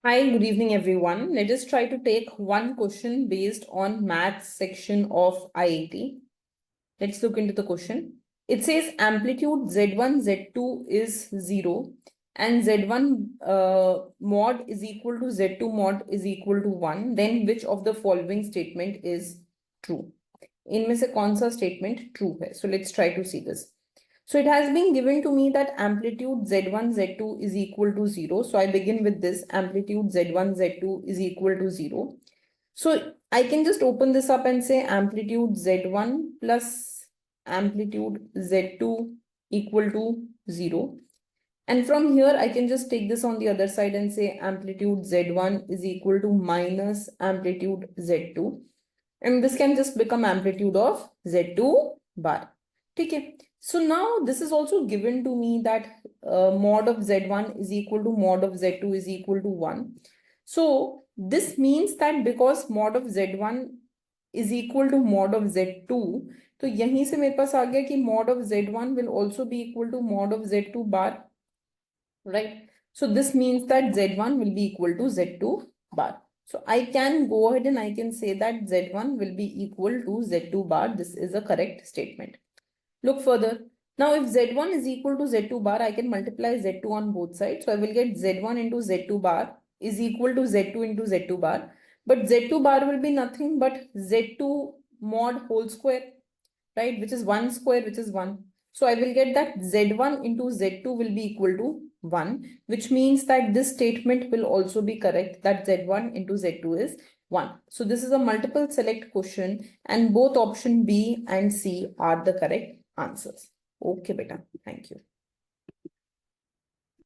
Hi, good evening, everyone. Let us try to take one question based on maths section of IIT. Let's look into the question. It says amplitude Z1, Z2 is 0 and Z1 mod is equal to Z2 mod is equal to 1. Then which of the following statement is true? इनमें से कौन सा statement true है? So let's try to see this. So it has been given to me that amplitude Z1, Z2 is equal to 0. So I begin with this amplitude Z1, Z2 is equal to 0. So I can just open this up and say amplitude Z1 plus amplitude Z2 equal to 0. And from here, I can just take this on the other side and say amplitude Z1 is equal to minus amplitude Z2. And this can just become amplitude of Z2 bar. Okay. So now this is also given to me that mod of Z1 is equal to mod of Z2 is equal to 1. So this means that because mod of Z1 is equal to mod of Z2, तो यहीं से मेरे पास आ गया कि mod of Z1 will also be equal to mod of Z2 bar, right? So this means that Z1 will be equal to Z2 bar. So I can go ahead and I can say that Z1 will be equal to Z2 bar. This is a correct statement. Look further. Now, if Z1 is equal to Z2 bar, I can multiply Z2 on both sides. So I will get Z1 into Z2 bar is equal to Z2 into Z2 bar. But Z2 bar will be nothing but Z2 mod whole square, right? Which is 1 square, which is 1. So I will get that Z1 into Z2 will be equal to 1, which means that this statement will also be correct, that Z1 into Z2 is 1. So this is a multiple select question and both option B and C are the correct answers. Okay, beta. Thank you.